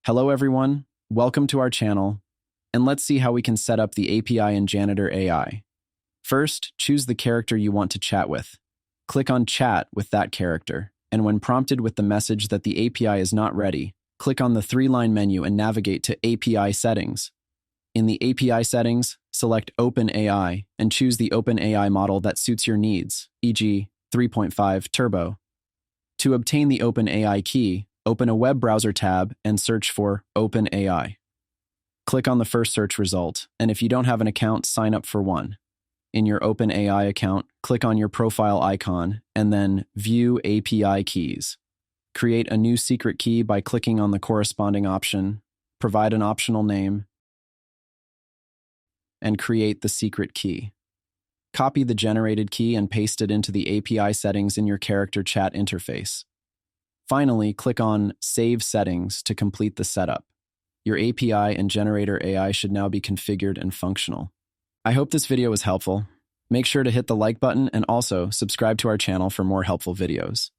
Hello everyone, welcome to our channel, and let's see how we can set up the API in Janitor AI. First, choose the character you want to chat with. Click on Chat with that character, and when prompted with the message that the API is not ready, click on the three-line menu and navigate to API Settings. In the API Settings, select OpenAI and choose the OpenAI model that suits your needs, e.g. 3.5 Turbo. To obtain the OpenAI key, open a web browser tab and search for OpenAI. Click on the first search result, and if you don't have an account, sign up for one. In your OpenAI account, click on your profile icon and then View API Keys. Create a new secret key by clicking on the corresponding option, provide an optional name, and create the secret key. Copy the generated key and paste it into the API settings in your character chat interface. Finally, click on Save Settings to complete the setup. Your API and Janitor AI should now be configured and functional. I hope this video was helpful. Make sure to hit the like button and also subscribe to our channel for more helpful videos.